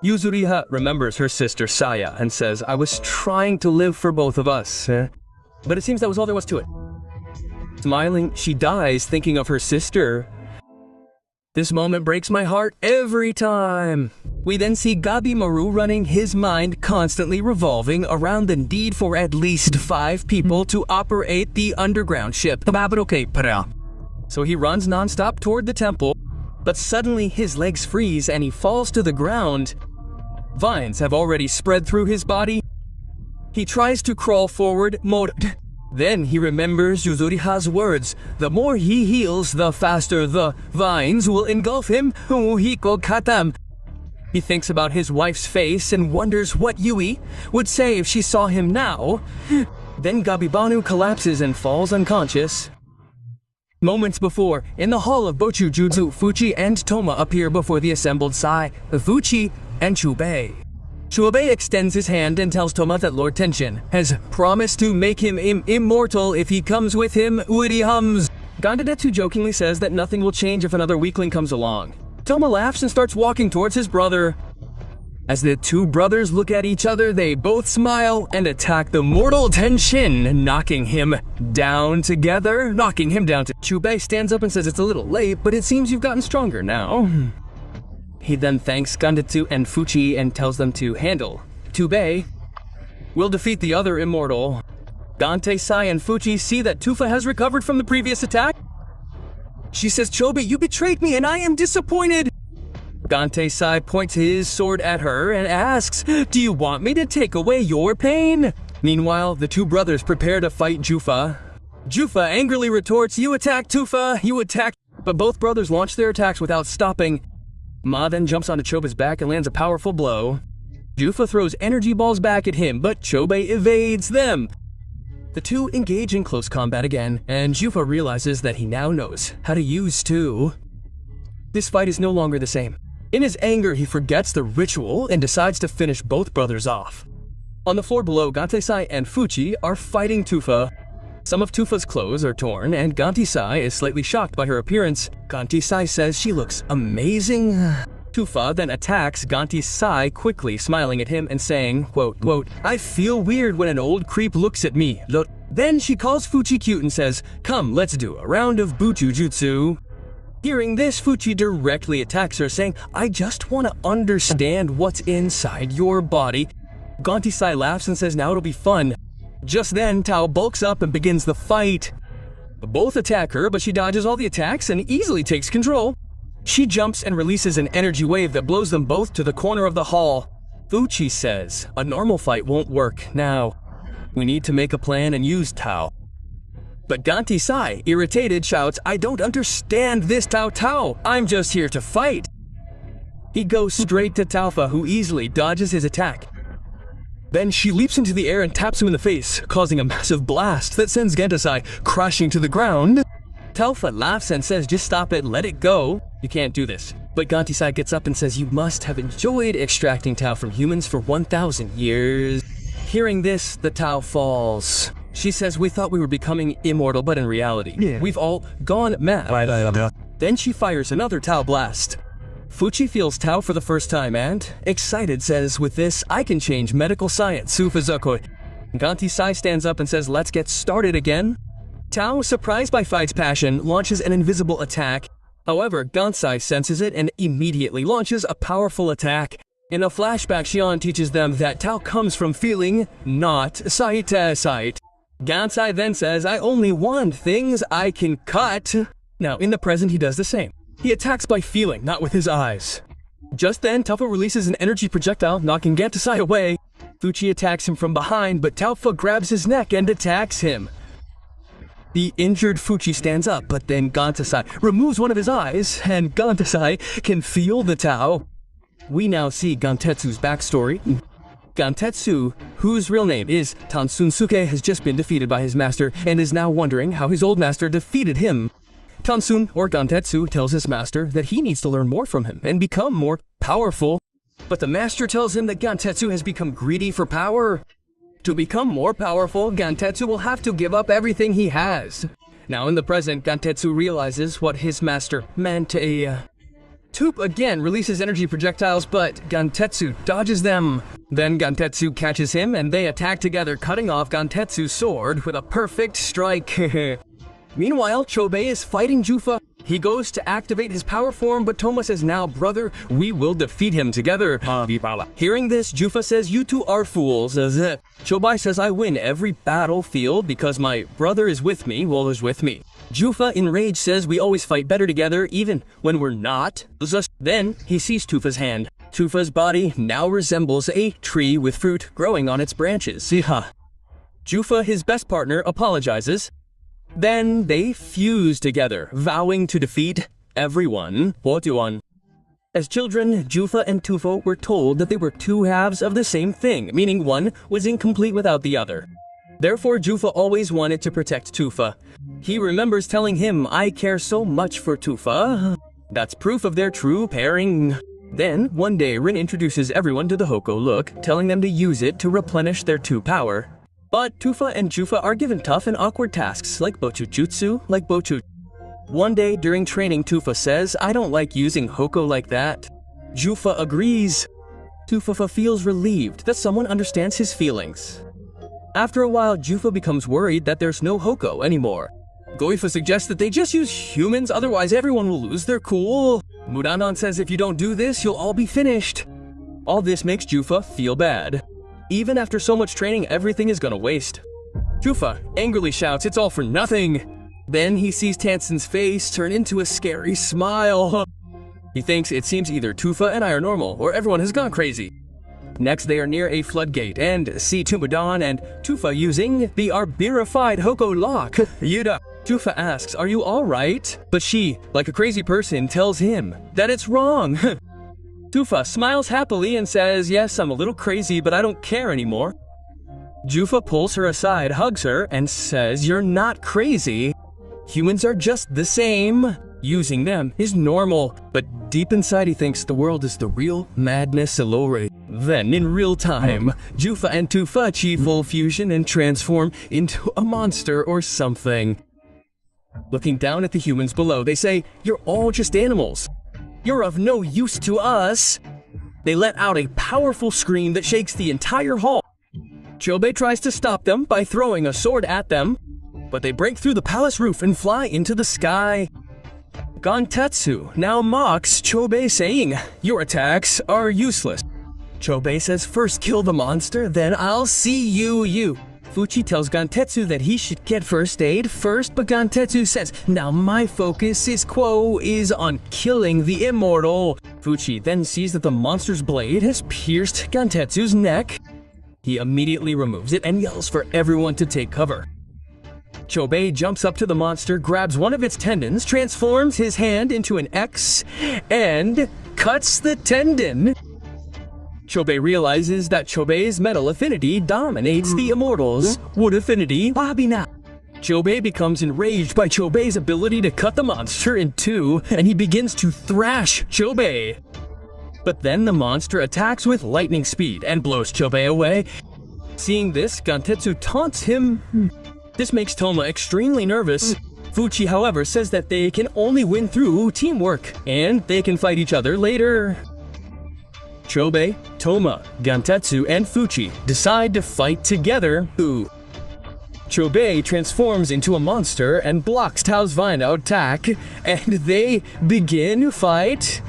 Yuzuriha remembers her sister Saya and says, I was trying to live for both of us. But it seems that was all there was to it. Smiling, she dies thinking of her sister. This moment breaks my heart every time. We then see Gabimaru running his mind, constantly revolving around the need for at least 5 people to operate the underground ship. So he runs non-stop toward the temple. But suddenly his legs freeze and he falls to the ground. Vines have already spread through his body. He tries to crawl forward, then he remembers Yuzuriha's words. The more he heals, the faster the vines will engulf him. Uhiko katam. He thinks about his wife's face and wonders what Yui would say if she saw him now. Then Gabimaru collapses and falls unconscious. Moments before, in the hall of Bochujutsu, Fuchi and Toma appear before the assembled Sai, Fuchi, and Chubei. Chubei extends his hand and tells Toma that Lord Tensen has promised to make him immortal if he comes with him. Uri hums. Gantetsu jokingly says that nothing will change if another weakling comes along. Toma laughs and starts walking towards his brother. As the two brothers look at each other, they both smile and attack the mortal Tensen, knocking him down together. Chubei stands up and says it's a little late, but it seems you've gotten stronger now. He then thanks Gantetsu and Fuchi and tells them to handle Chubei. We'll defeat the other immortal. Dante, Sai, and Fuchi see that Tufa has recovered from the previous attack. She says, Chubei, you betrayed me and I am disappointed. Dante Sai points his sword at her and asks, do you want me to take away your pain? Meanwhile, the two brothers prepare to fight Jufa. Jufa angrily retorts, you attack Tufa, you attack. But both brothers launch their attacks without stopping. Ma then jumps onto Chobei's back and lands a powerful blow. Jufa throws energy balls back at him, but Chobei evades them. The two engage in close combat again, and Jufa realizes that he now knows how to use two. This fight is no longer the same. In his anger, he forgets the ritual and decides to finish both brothers off. On the floor below, Gantesai and Fuchi are fighting Tufa. Some of Tufa's clothes are torn, and Gantesai is slightly shocked by her appearance. Gantesai says she looks amazing. Tufa then attacks Gantesai, quickly smiling at him and saying, quote, I feel weird when an old creep looks at me. Look. Then she calls Fuchi cute and says, come, let's do a round of Bujujutsu. Hearing this, Fuchi directly attacks her, saying, I just want to understand what's inside your body. Gantesai laughs and says, now it'll be fun. Just then, Tao bulks up and begins the fight. Both attack her, but she dodges all the attacks and easily takes control. She jumps and releases an energy wave that blows them both to the corner of the hall. Fuchi says, a normal fight won't work now. We need to make a plan and use Tao. But Gantesai, irritated, shouts, I don't understand this Tao. I'm just here to fight. He goes straight to Taufa, who easily dodges his attack. Then she leaps into the air and taps him in the face, causing a massive blast that sends Gantesai crashing to the ground. Taufa laughs and says, just stop it, let it go. You can't do this. But Gantesai gets up and says, you must have enjoyed extracting Tao from humans for 1,000 years. Hearing this, the Tao falls. She says, we thought we were becoming immortal, but in reality, we've all gone mad. Then she fires another Tao blast. Fuchi feels Tao for the first time and, excited, says, with this, I can change medical science, Sufazokoi. Gantesai stands up and says, let's get started again. Tao, surprised by Fight's passion, launches an invisible attack. However, Gantesai senses it and immediately launches a powerful attack. In a flashback, Shion teaches them that Tao comes from feeling, not sight. Gantesai then says, I only want things I can cut. Now, in the present, he does the same. He attacks by feeling, not with his eyes. Just then, Taufa releases an energy projectile, knocking Gantesai away. Fuchi attacks him from behind, but Taufa grabs his neck and attacks him. The injured Fuchi stands up, but then Gantesai removes one of his eyes, and Gantesai can feel the Tao. We now see Gantetsu's backstory. Gantetsu, whose real name is Tansunsuke, has just been defeated by his master and is now wondering how his old master defeated him. Tansun, or Gantetsu, tells his master that he needs to learn more from him and become more powerful. But the master tells him that Gantetsu has become greedy for power. To become more powerful, Gantetsu will have to give up everything he has. Now in the present, Gantetsu realizes what his master meant. Toop again releases energy projectiles, but Gantetsu dodges them. Then Gantetsu catches him and they attack together, cutting off Gantetsu's sword with a perfect strike. Meanwhile, Chobei is fighting Jufa. He goes to activate his power form, but Toma says, now, brother, we will defeat him together. Hearing this, Jufa says, you two are fools. Chobei says, I win every battlefield because my brother is with me, is with me. Jufa, enraged, says, we always fight better together, even when we're not. Then, he sees Tufa's hand. Tufa's body now resembles a tree with fruit growing on its branches. Jufa, his best partner, apologizes. Then they fuse together, vowing to defeat everyone. As children, Jufa and Tufa were told that they were two halves of the same thing, meaning one was incomplete without the other. Therefore, Jufa always wanted to protect Tufa. He remembers telling him, I care so much for Tufa. That's proof of their true pairing. Then, one day, Rin introduces everyone to the Hoko look, telling them to use it to replenish their two power. But Tufa and Jufa are given tough and awkward tasks, like Bochujutsu, One day, during training, Tufa says, I don't like using Hoko like that. Jufa agrees. Tufa feels relieved that someone understands his feelings. After a while, Jufa becomes worried that there's no Hoko anymore. Goifa suggests that they just use humans, otherwise everyone will lose their cool. Muranon says if you don't do this, you'll all be finished. All this makes Jufa feel bad. Even after so much training, everything is gonna waste. Jufa angrily shouts, it's all for nothing. Then he sees Tensen's face turn into a scary smile. He thinks it seems either Tufa and I are normal, or everyone has gone crazy. Next, they are near a floodgate and see Tumadon and Tufa using the arborified Hoko lock. Yuda. Jufa asks, are you alright? But she, like a crazy person, tells him that it's wrong. Tufa smiles happily and says, yes, I'm a little crazy, but I don't care anymore. Jufa pulls her aside, hugs her, and says, you're not crazy. Humans are just the same. Using them is normal, but deep inside he thinks the world is the real madness Hōrai. Then, in real time, Jufa and Tufa achieve full fusion and transform into a monster or something. Looking down at the humans below, they say, you're all just animals. You're of no use to us. They let out a powerful scream that shakes the entire hall. Chobei tries to stop them by throwing a sword at them, but they break through the palace roof and fly into the sky. Gantetsu now mocks Chobei, saying, your attacks are useless. Chobei says, first kill the monster, then I'll see you. Fuchi tells Gantetsu that he should get first aid first, but Gantetsu says, now my focus is on killing the immortal. Fuchi then sees that the monster's blade has pierced Gantetsu's neck. He immediately removes it and yells for everyone to take cover. Chobei jumps up to the monster, grabs one of its tendons, transforms his hand into an X, and cuts the tendon. Chobei realizes that Chobei's metal affinity dominates the immortals' wood affinity, Babina. Chobei becomes enraged by Chobei's ability to cut the monster in two, and he begins to thrash Chobei. But then the monster attacks with lightning speed and blows Chobei away. Seeing this, Gantetsu taunts him. This makes Toma extremely nervous. Fuchi, however, says that they can only win through teamwork, and they can fight each other later. Chobei, Toma, Gantetsu, and Fuchi decide to fight together. Chobei transforms into a monster and blocks Tao's final attack, and they begin to fight.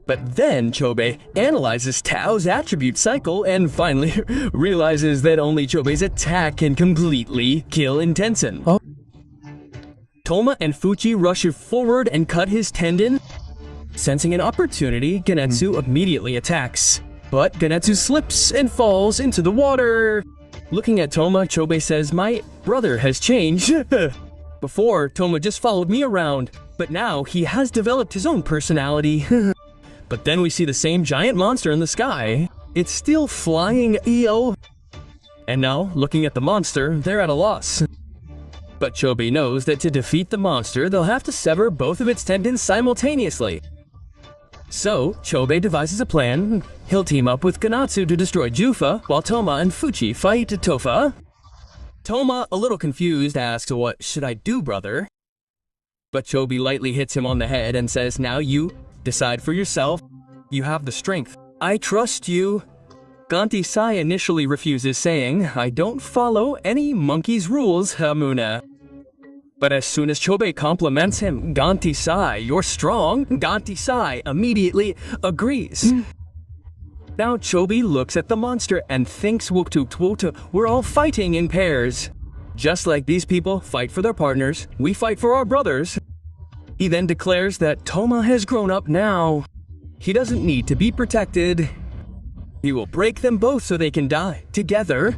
But then Chobei analyzes Tao's attribute cycle and finally realizes that only Chobei's attack can completely kill Tensen. Toma and Fuchi rush forward and cut his tendon. Sensing an opportunity, Genetsu immediately attacks. But Genetsu slips and falls into the water. Looking at Toma, Chobei says, my brother has changed. Before, Toma just followed me around, but now he has developed his own personality. But then we see the same giant monster in the sky. It's still flying, EO. And now, looking at the monster, they're at a loss. But Chobei knows that to defeat the monster, they'll have to sever both of its tendons simultaneously. So, Chobei devises a plan. He'll team up with Ganatsu to destroy Jufa, while Toma and Fuchi fight Tofa. Toma, a little confused, asks, what should I do, brother? But Chobei lightly hits him on the head and says, now you decide for yourself. You have the strength. I trust you. Ganti-sai initially refuses, saying, I don't follow any monkey's rules, Hamuna. But as soon as Chobei compliments him, Ganti-sai, you're strong, Ganti-sai immediately agrees. Now Chobei looks at the monster and thinks we're all fighting in pairs. Just like these people fight for their partners, we fight for our brothers. He then declares that Toma has grown up now. He doesn't need to be protected. He will break them both so they can die together.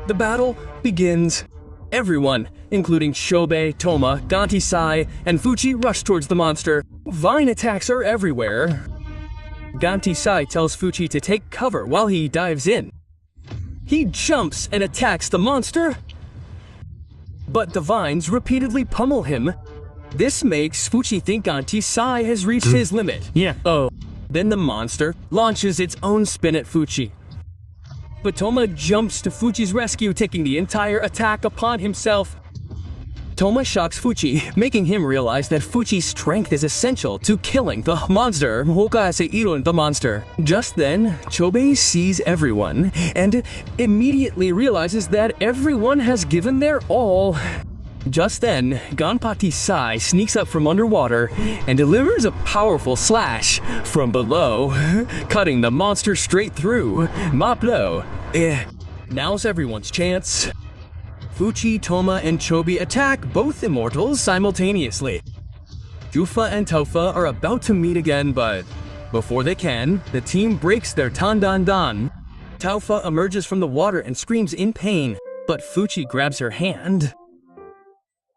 The battle begins. Everyone, including Chobei, Toma, Ganti-sai, and Fuchi, rush towards the monster. Vine attacks are everywhere. Ganti-sai tells Fuchi to take cover while he dives in. He jumps and attacks the monster, but the vines repeatedly pummel him. This makes Fuchi think Ganti-sai has reached his limit. Then the monster launches its own spin at Fuchi. But Toma jumps to Fuchi's rescue, taking the entire attack upon himself. Toma shocks Fuchi, making him realize that Fuchi's strength is essential to killing the monster, the monster. Just then, Chobei sees everyone, and immediately realizes that everyone has given their all. Just then, Ganpati-sai sneaks up from underwater and delivers a powerful slash from below, cutting the monster straight through. Maplo. Now's everyone's chance. Fuchi, Toma, and Chobei attack both immortals simultaneously. Jufa and Tofa are about to meet again, but before they can, the team breaks their Tandandan. Tofa emerges from the water and screams in pain, but Fuchi grabs her hand.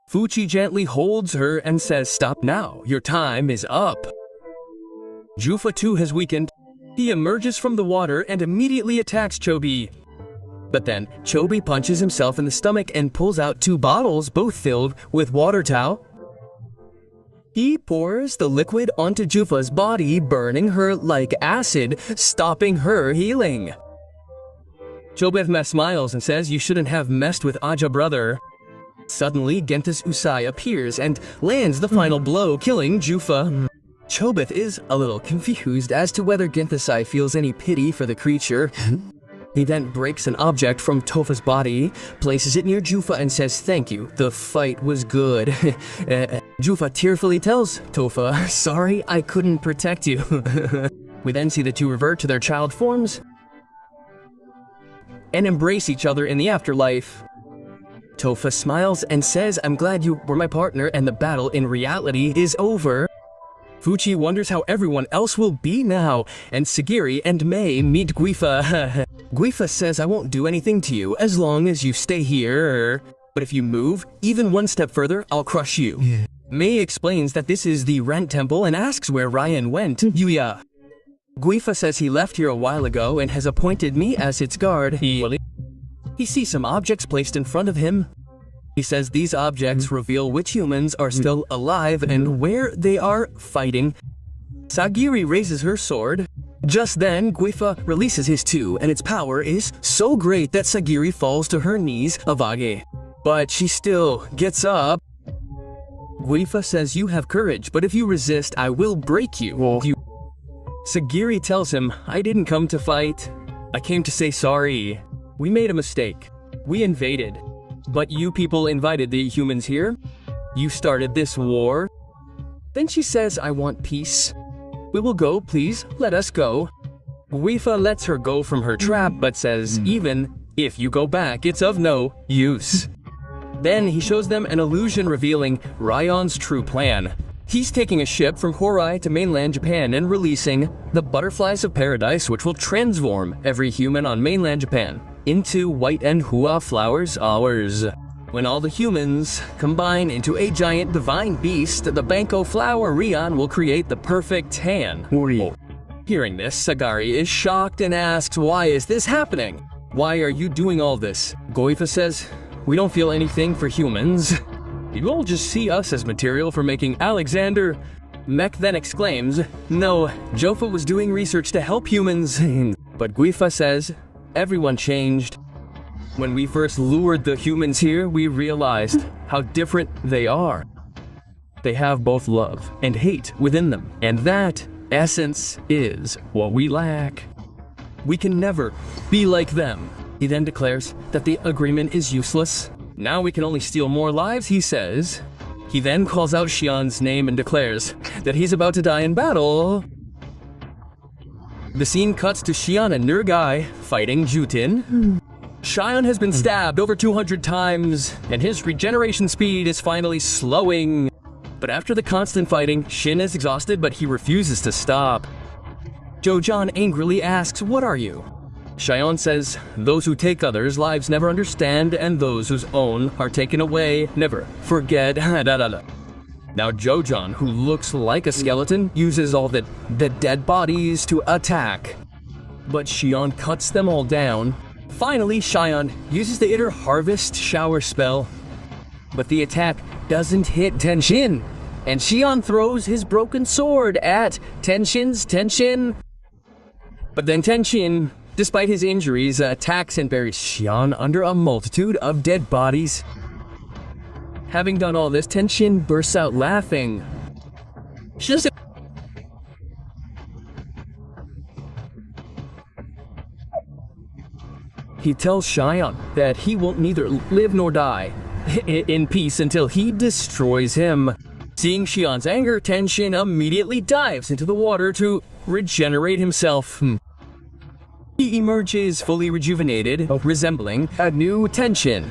Fuchi gently holds her and says, "Stop now, your time is up." Jufa too has weakened. He emerges from the water and immediately attacks Chobei. But then, Chobei punches himself in the stomach and pulls out 2 bottles, both filled with water towel. He pours the liquid onto Jufa's body, burning her like acid, stopping her healing. Chobei smiles and says, "You shouldn't have messed with Aja, brother." Suddenly, Gentis Usai appears and lands the final blow, killing Jufa. Chobeth is a little confused as to whether Gentisai feels any pity for the creature. He then breaks an object from Tofa's body, places it near Jufa and says, "Thank you, the fight was good." Jufa tearfully tells Tofa, "Sorry, I couldn't protect you." We then see the two revert to their child forms and embrace each other in the afterlife. Tofa smiles and says, "I'm glad you were my partner and the battle in reality is over." Fuchi wonders how everyone else will be now, and Sagiri and Mei meet Guifa. Guifa says, "I won't do anything to you as long as you stay here, but if you move even one step further, I'll crush you." Mei explains that this is the Rent Temple and asks where Ryan went. Yuya. Guifa says he left here a while ago and has appointed me as its guard. He sees some objects placed in front of him. He says these objects reveal which humans are still alive and where they are fighting. Sagiri raises her sword. Just then, Guifa releases his too, and its power is so great that Sagiri falls to her knees, Avage. But she still gets up. Guifa says, "You have courage, but if you resist, I will break you." Sagiri tells him, "I didn't come to fight. I came to say sorry. We made a mistake. We invaded. But you people invited the humans here. You started this war." Then she says, "I want peace. We will go, please, let us go." Guifa lets her go from her trap, but says, "Even if you go back, it's of no use." Then he shows them an illusion revealing Ryan's true plan. He's taking a ship from Hōrai to mainland Japan and releasing the Butterflies of Paradise, which will transform every human on mainland Japan into white and hua flowers ours. When all the humans combine into a giant divine beast, the Banko flower Rion will create the perfect tan. Hearing this, Sagari is shocked and asks, "Why is this happening? Why are you doing all this?" Guifa says, "We don't feel anything for humans. You all just see us as material for making Alexander." Mech then exclaims, "No, Jofa was doing research to help humans." But Guifa says, "Everyone changed. When we first lured the humans here, we realized how different they are. They have both love and hate within them, and that essence is what we lack. We can never be like them." He then declares that the agreement is useless. Now we can only steal more lives, he says. He then calls out Xian's name and declares that he's about to die in battle. The scene cuts to Xian and Nurgai fighting Jutin. Xian has been stabbed over 200 times, and his regeneration speed is finally slowing. But after the constant fighting, Shin is exhausted, but he refuses to stop. Jojan angrily asks, "What are you?" Xian says, "Those who take others' lives never understand, and those whose own are taken away never forget." Now Jojan, who looks like a skeleton, uses all the dead bodies to attack. But Xian cuts them all down. Finally, Xian uses the Inner Harvest Shower spell. But the attack doesn't hit Tenshin, and Xian throws his broken sword at Tenshin. But then Tenshin, despite his injuries, attacks and buries Xian under a multitude of dead bodies. Having done all this, Tenshin bursts out laughing. He tells Xian that he will neither live nor die in peace until he destroys him. Seeing Xian's anger, Tenshin immediately dives into the water to regenerate himself. He emerges fully rejuvenated, resembling a new Tenshin.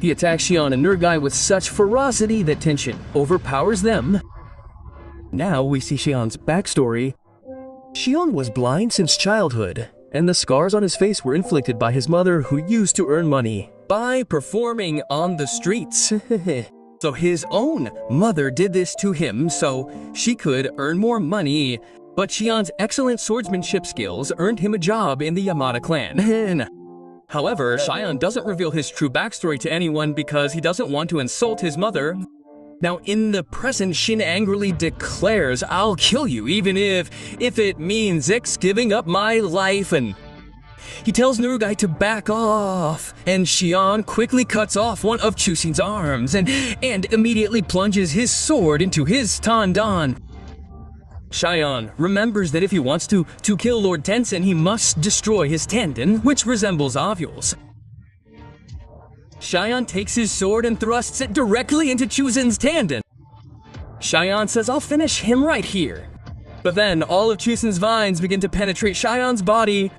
He attacks Xian and Nurgai with such ferocity that Tenshin overpowers them. Now we see Xian's backstory. Xian was blind since childhood, and the scars on his face were inflicted by his mother, who used to earn money by performing on the streets. So his own mother did this to him so she could earn more money. But Xian's excellent swordsmanship skills earned him a job in the Yamada clan. However, Xian doesn't reveal his true backstory to anyone because he doesn't want to insult his mother. Now, in the present, Shin angrily declares, "I'll kill you, even if it means giving up my life," and he tells Nurgai to back off, and Xian quickly cuts off one of Chusin's arms and immediately plunges his sword into his tendon. Xian remembers that if he wants to kill Lord Tensen, he must destroy his tendon, which resembles ovules. Xian takes his sword and thrusts it directly into Chusin's tendon. Xian says, "I'll finish him right here." But then all of Chusin's vines begin to penetrate Xian's body.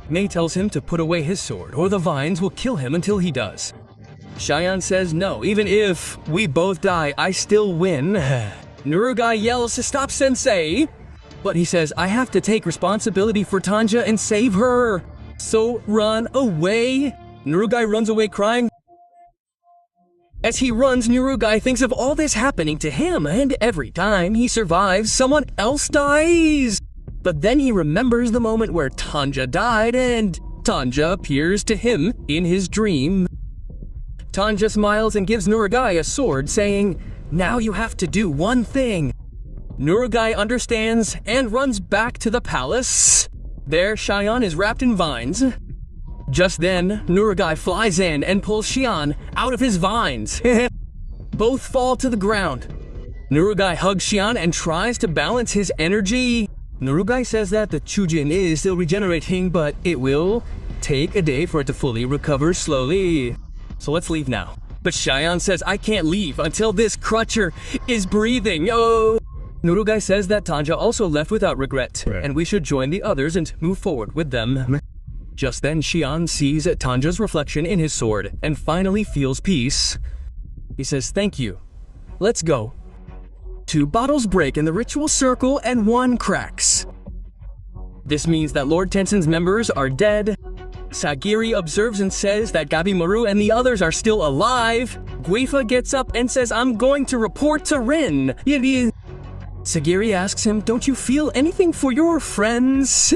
Mei tells him to put away his sword, or the vines will kill him until he does. Xian says, "No, even if we both die, I still win." Nurgai yells, "Stop, sensei!" But he says, "I have to take responsibility for Tanja and save her, so run away." Nurgai runs away crying. As he runs, Nurgai thinks of all this happening to him, and every time he survives, someone else dies. But then he remembers the moment where Tanja died, and Tanja appears to him in his dream. Tanja smiles and gives Nurgai a sword, saying, "Now you have to do one thing." Nurgai understands and runs back to the palace. There, Xian is wrapped in vines. Just then, Nurgai flies in and pulls Xian out of his vines. Both fall to the ground. Nurgai hugs Xian and tries to balance his energy. Nurgai says that the Chujin is still regenerating, but it will take a day for it to fully recover slowly. So let's leave now. But Xian says, "I can't leave until this crutcher is breathing." Oh! Nurgai says that Tanja also left without regret, and we should join the others and move forward with them. Just then, Xian sees Tanja's reflection in his sword and finally feels peace. He says, "Thank you. Let's go." 2 bottles break in the ritual circle and 1 cracks. This means that Lord Tensen's members are dead. Sagiri observes and says that Gabimaru and the others are still alive. Guifa gets up and says, "I'm going to report to Rin." Sagiri asks him, "Don't you feel anything for your friends?"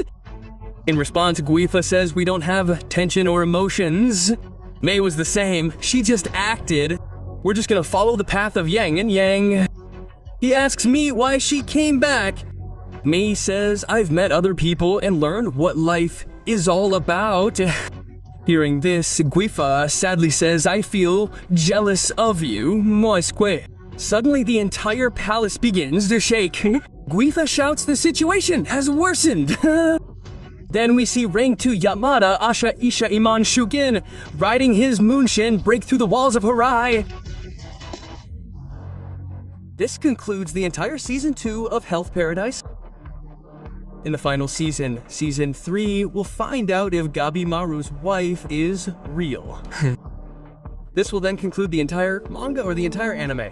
In response, Guifa says, "We don't have tension or emotions." Mei was the same. She just acted. "We're just gonna follow the path of Yang and Yang." He asks me why she came back. Mei says, "I've met other people and learned what life is all about." Hearing this, Guifa sadly says, "I feel jealous of you, moisque." Suddenly, the entire palace begins to shake. Guifa shouts the situation has worsened. Then we see rank 2 Yamada Asha Isha Iman Shugen riding his Moonshin break through the walls of Hōrai. This concludes the entire Season 2 of Health Paradise. In the final season, Season 3, we'll find out if Gabimaru's wife is real. This will then conclude the entire manga or the entire anime.